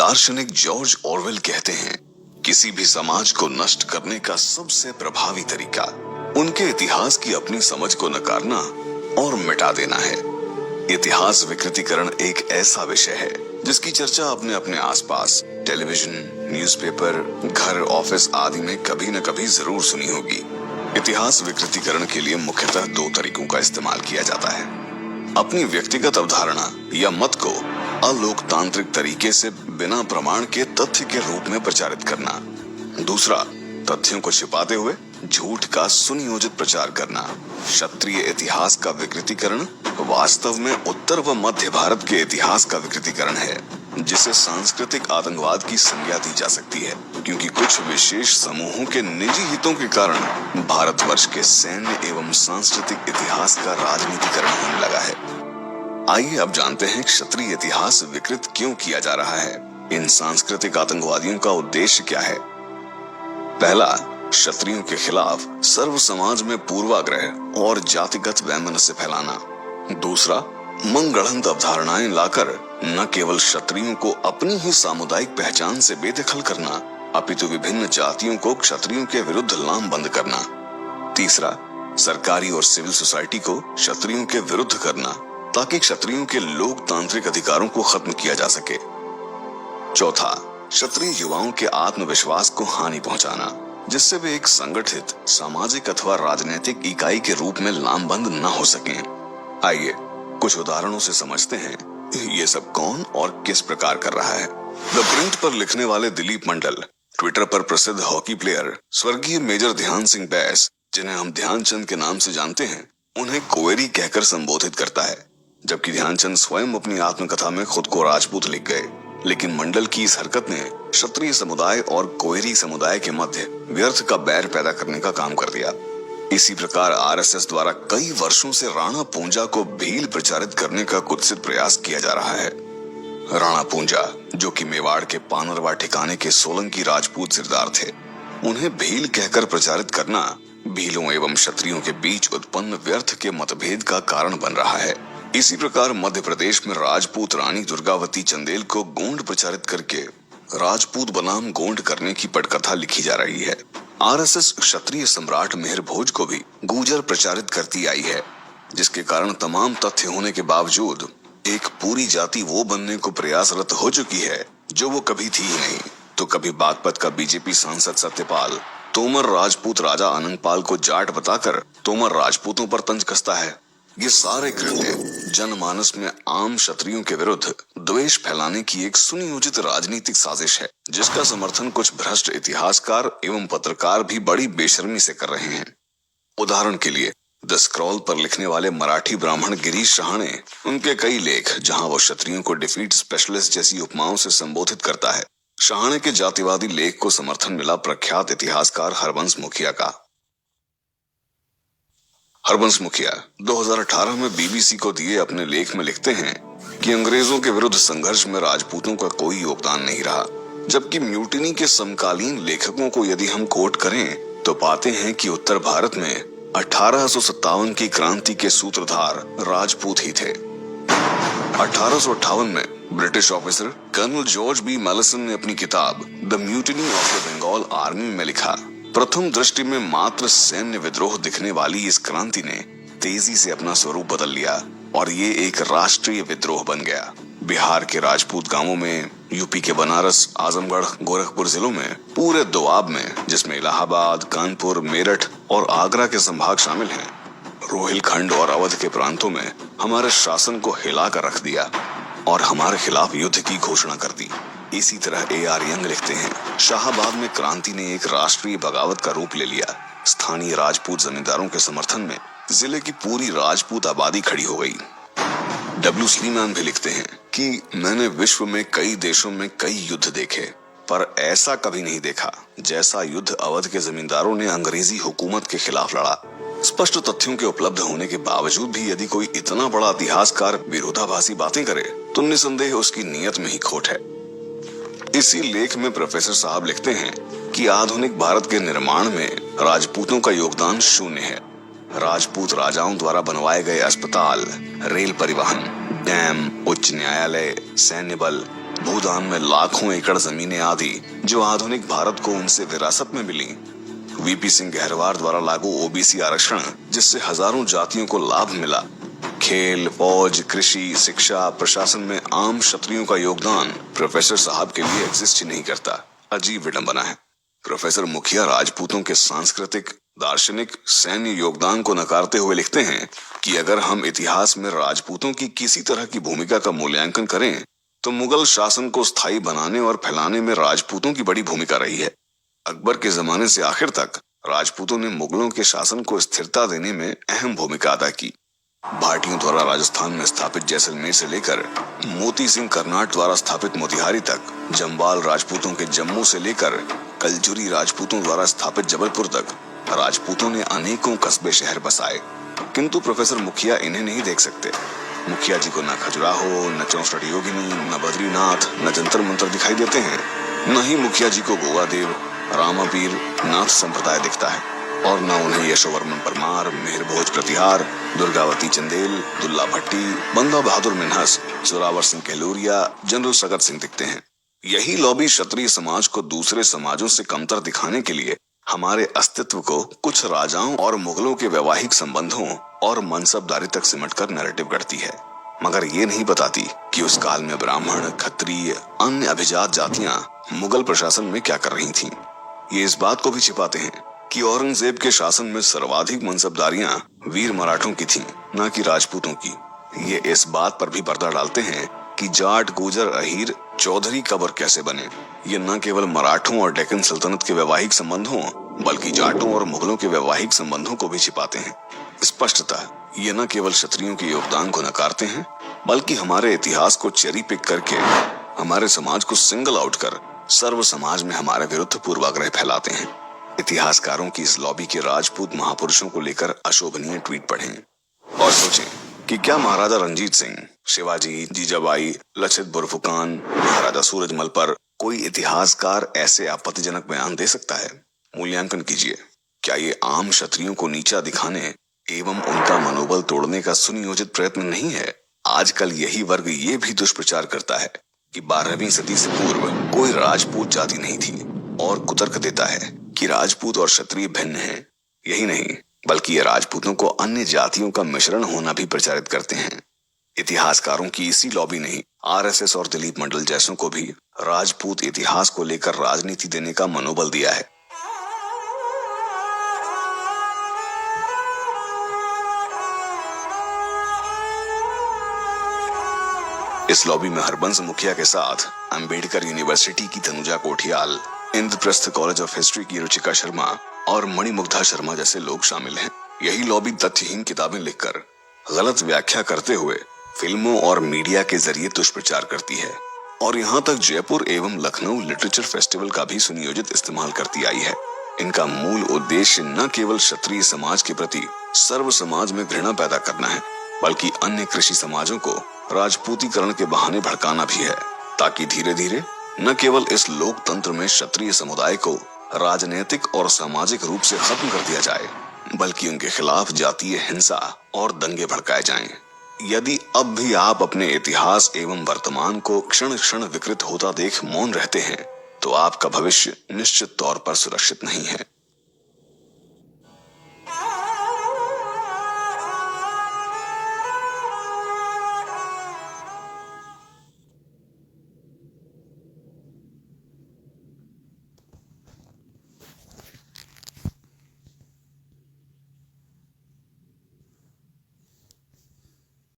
दार्शनिक George Orwell कहते हैं, किसी भी समाज को नष्ट करने का सबसे प्रभावी तरीका उनके इतिहास की अपनी समझ को नकारना और मिटा देना है। इतिहास विकृतीकरण एक ऐसा विषय है जिसकी चर्चा आपने अपने आसपास टेलीविजन, न्यूज़पेपर, घर, ऑफिस आदि में कभी न कभी जरूर सुनी होगी। इतिहास विकृतीकरण के लिए मुख्यतः दो तरीकों का इस्तेमाल किया जाता है। अपनी व्यक्तिगत अवधारणा या मत को अलोकतांत्रिक तरीके से बिना प्रमाण के तथ्य के रूप में प्रचारित करना। दूसरा, तथ्यों को छिपाते हुए झूठ का सुनियोजित प्रचार करना। क्षत्रिय इतिहास का विकृतीकरण वास्तव में उत्तर व मध्य भारत के इतिहास का विकृतीकरण है, जिसे सांस्कृतिक आतंकवाद की संज्ञा दी जा सकती है, क्योंकि कुछ विशेष समूहों के निजी हितों के कारण भारतवर्ष के सैन्य एवं सांस्कृतिक इतिहास का राजनीतिकरण होने लगा है। आइए अब जानते हैं क्षत्रिय इतिहास विकृत क्यों किया जा रहा है। इन सांस्कृतिक आतंकवादियों का उद्देश्य क्या है? पहला, क्षत्रियों के खिलाफ सर्व समाज में पूर्वाग्रह और जातिगत वैमनस्य फैलाना। दूसरा, मनगढ़ंत अवधारणाएं लाकर न केवल क्षत्रियों को अपनी ही सामुदायिक पहचान से बेदखल करना, अपितु विभिन्न जातियों को क्षत्रियों के विरुद्ध लामबंद करना। तीसरा, सरकारी और सिविल सोसाइटी को क्षत्रियों के विरुद्ध करना ताकि क्षत्रियों के लोकतांत्रिक अधिकारों को खत्म किया जा सके। चौथा, क्षत्रिय युवाओं के आत्मविश्वास को हानि पहुंचाना, जिससे वे एक संगठित सामाजिक अथवा राजनीतिक इकाई के रूप में लामबंद न हो सकें। आइए कुछ उदाहरणों से समझते हैं ये सब कौन और किस प्रकार कर रहा है। द प्रिंट पर लिखने वाले दिलीप मंडल, ट्विटर पर प्रसिद्ध हॉकी प्लेयर स्वर्गीय मेजर ध्यान सिंह बैस, जिन्हें हम ध्यानचंद के नाम से जानते हैं, उन्हें कोएरी कहकर संबोधित करता है, जबकि ध्यानचंद स्वयं अपनी आत्मकथा में खुद को राजपूत लिख गए। लेकिन मंडल की इस हरकत ने क्षत्रिय समुदाय और कोएरी समुदाय के मध्य व्यर्थ का बैर पैदा करने का काम कर दिया। इसी प्रकार आरएसएस द्वारा कई वर्षों से राणा पूंजा को भील प्रचारित करने का कुत्सित प्रयास किया जा रहा है। राणा पूंजा, जो कि मेवाड़ के पानरवा ठिकाने के सोलंकी राजपूत सिरदार थे, उन्हें भील कहकर प्रचारित करना भीलों एवं क्षत्रियों के बीच उत्पन्न व्यर्थ के मतभेद का कारण बन रहा है। इसी प्रकार मध्य प्रदेश में राजपूत रानी दुर्गावती चंदेल को गोंड प्रचारित करके राजपूत बनाम गोंड करने की पटकथा लिखी जा रही है। आरएसएस क्षत्रिय सम्राट मेहर भोज को भी गुर्जर प्रचारित करती आई है, जिसके कारण तमाम तथ्य होने के बावजूद एक पूरी जाति वो बनने को प्रयासरत हो चुकी है जो वो कभी थी ही नहीं। तो कभी बागपत का बीजेपी सांसद सत्यपाल तोमर राजपूत राजा अनंगपाल को जाट बताकर तोमर राजपूतों पर तंज कसता है। ये सारे कृत्य जनमानस में आम क्षत्रियों के विरुद्ध द्वेष फैलाने की एक सुनियोजित राजनीतिक साजिश है, जिसका समर्थन कुछ भ्रष्ट इतिहासकार एवं पत्रकार भी बड़ी बेशर्मी से कर रहे हैं। उदाहरण के लिए द स्क्रॉल पर लिखने वाले मराठी ब्राह्मण गिरीश शहाणे, उनके कई लेख जहां वो क्षत्रियों को डिफीट स्पेशलिस्ट जैसी उपमाओं से संबोधित करता है। शहाणे के जातिवादी लेख को समर्थन मिला प्रख्यात इतिहासकार हरबंस मुखिया का। हरबंस मुखिया 2018 में बीबीसी को दिए अपने लेख में लिखते हैं कि अंग्रेजों के विरुद्ध संघर्ष में राजपूतों का कोई योगदान नहीं रहा, जबकि म्यूटिनी के समकालीन लेखकों को यदि हम कोट करें तो पाते हैं कि उत्तर भारत में 1857 की क्रांति के सूत्रधार राजपूत ही थे। 1858 में British officer colonel George B Malleson ने अपनी किताब the mutiny of the Bengal army में लिखा, प्रथम दृष्टि में मात्र सैन्य विद्रोह दिखने वाली इस क्रांति ने तेजी से अपना स्वरूप बदल लिया और ये एक राष्ट्रीय विद्रोह बन गया। बिहार के राजपूत गांवों में, यूपी के बनारस, आजमगढ़, गोरखपुर जिलों में, पूरे दोआब में, जिसमें इलाहाबाद, कानपुर, मेरठ और आगरा के संभाग शामिल हैं, रोहिलखंड और अवध के प्रांतों में हमारे शासन को हिलाकर रख दिया और हमारे खिलाफ युद्ध की घोषणा कर दी। इसी तरह A.R. यंग लिखते हैं, शाहाबाद में क्रांति ने एक राष्ट्रीय बगावत का रूप ले लिया। स्थानीय राजपूत जमींदारों के समर्थन में जिले की पूरी राजपूत आबादी खड़ी हो गई। W. स्लीमान भी लिखते हैं कि मैंने विश्व में कई देशों में कई युद्ध देखे, पर ऐसा कभी नहीं देखा जैसा युद्ध अवध के जमींदारों ने अंग्रेजी हुकूमत के खिलाफ लड़ा। स्पष्ट तथ्यों के उपलब्ध होने के बावजूद भी यदि कोई इतना बड़ा इतिहासकार विरोधाभासी बातें करे तो निसंदेह उसकी नीयत में ही खोट है। इसी लेख में प्रोफेसर साहब लिखते हैं कि आधुनिक भारत के निर्माण में राजपूतों का योगदान शून्य है। राजपूत राजाओं द्वारा बनवाए गए अस्पताल, रेल परिवहन, डैम, उच्च न्यायालय, सैन्य बल, भूदान में लाखों एकड़ जमीनें आदि जो आधुनिक भारत को उनसे विरासत में मिली। वीपी सिंह गहरवार द्वारा लागू ओबीसी आरक्षण जिससे हजारों जातियों को लाभ मिला। खेल, फौज, कृषि, शिक्षा, प्रशासन में आम क्षत्रियों का योगदान प्रोफेसर साहब के लिए एग्जिस्ट ही नहीं करता। अजीब विडंबना है। प्रोफेसर मुखिया राजपूतों के सांस्कृतिक, दार्शनिक, सैन्य योगदान को नकारते हुए लिखते हैं कि अगर हम इतिहास में राजपूतों की किसी तरह की भूमिका का मूल्यांकन करें तो मुगल शासन को स्थायी बनाने और फैलाने में राजपूतों की बड़ी भूमिका रही है। अकबर के जमाने से आखिर तक राजपूतों ने मुगलों के शासन को स्थिरता देने में अहम भूमिका अदा की। भाटियों द्वारा राजस्थान में स्थापित जैसलमेर से लेकर मोती सिंह कर्नाट द्वारा स्थापित मोतिहारी तक, जम्बाल राजपूतों के जम्मू से लेकर कलजुरी राजपूतों द्वारा स्थापित जबलपुर तक राजपूतों ने अनेकों कस्बे शहर बसाए, किंतु प्रोफेसर मुखिया इन्हें नहीं देख सकते। मुखिया जी को न खजुराहो, न चौसठ योगिनी, न बद्रीनाथ, न जंतर मंतर दिखाई देते हैं, न ही मुखिया जी को गोवादेव, रामापीर, नाथ संप्रदाय दिखता है, और न उन्हें यशोवर्मन परमार, मेहर भोज प्रतिहार, दुर्गावती चंदेल, दुल्ला भट्टी, बंदा बहादुर मिन्हस, जोरावर सिंह कहलूरिया, जनरल सगत सिंह दिखते हैं। यही लॉबी क्षत्रिय समाज को दूसरे समाजों से कमतर दिखाने के लिए हमारे अस्तित्व को कुछ राजाओं और मुगलों के वैवाहिक संबंधों और मनसबदारी तक सिमटकर नैरेटिव गढ़ती है, मगर ये नहीं बताती कि उस काल में ब्राह्मण, क्षत्रिय, अन्य अभिजात जातियां मुगल प्रशासन में क्या कर रही थीं। ये इस बात को भी छिपाते हैं कि औरंगजेब के शासन में सर्वाधिक मनसबदारियां वीर मराठों की थीं, न कि राजपूतों की। ये इस बात पर भी पर्दा डालते हैं कि जाट, गुर्जर, अहीर, चौधरी कब और कैसे बने। ये न केवल मराठों और डेक्कन सल्तनत के वैवाहिक संबंधों बल्कि जाटों और मुगलों के वैवाहिक संबंधों को भी छिपाते हैं। स्पष्टतः ये न केवल क्षत्रियों के योगदान को नकारते हैं बल्कि हमारे इतिहास को चेरी पिक करके हमारे समाज को सिंगल आउट कर सर्व समाज में हमारे विरुद्ध पूर्वाग्रह फैलाते हैं। इतिहासकारों की इस लॉबी के राजपूत महापुरुषों को लेकर अशोभनीय ट्वीट पढ़ें और सोचें कि क्या महाराजा रंजीत सिंह, शिवाजी, जीजाबाई, लचित बोरफुकान, महाराजा सूरजमल पर कोई इतिहासकार ऐसे आपत्तिजनक बयान दे सकता है? मूल्यांकन कीजिए, क्या ये आम क्षत्रियों को नीचा दिखाने एवं उनका मनोबल तोड़ने का सुनियोजित प्रयत्न नहीं है? आजकल यही वर्ग ये भी दुष्प्रचार करता है कि 12वीं सदी से पूर्व कोई राजपूत जाति नहीं थी और कुतर्क देता है कि राजपूत और क्षत्रिय भिन्न हैं। यही नहीं बल्कि ये राजपूतों को अन्य जातियों का मिश्रण होना भी प्रचारित करते हैं। इतिहासकारों की इसी लॉबी ने आरएसएस और दिलीप मंडल जैसों को भी राजपूत इतिहास को लेकर राजनीति देने का मनोबल दिया है। इस लॉबी में हरबंस मुखिया के साथ अंबेडकर यूनिवर्सिटी की Tanuja Kothiyal, Indraprastha college of history की रुचिका शर्मा और मणिमुग्धा शर्मा जैसे लोग शामिल हैं। यही लॉबी तथ्यहीन किताबें लिखकर गलत व्याख्या करते हुए फिल्मों और मीडिया के जरिए दुष्प्रचार करती है और यहाँ तक जयपुर एवं लखनऊ लिटरेचर फेस्टिवल का भी सुनियोजित इस्तेमाल करती आई है। इनका मूल उद्देश्य न केवल क्षत्रिय समाज के प्रति सर्व समाज में घृणा पैदा करना है बल्कि अन्य कृषि समाजों को राजपूतीकरण के बहाने भड़काना भी है, ताकि धीरे धीरे न केवल इस लोकतंत्र में क्षत्रिय समुदाय को राजनीतिक और सामाजिक रूप से खत्म कर दिया जाए बल्कि उनके खिलाफ जातीय हिंसा और दंगे भड़काए जाएं। यदि अब भी आप अपने इतिहास एवं वर्तमान को क्षण क्षण विकृत होता देख मौन रहते हैं तो आपका भविष्य निश्चित तौर पर सुरक्षित नहीं है।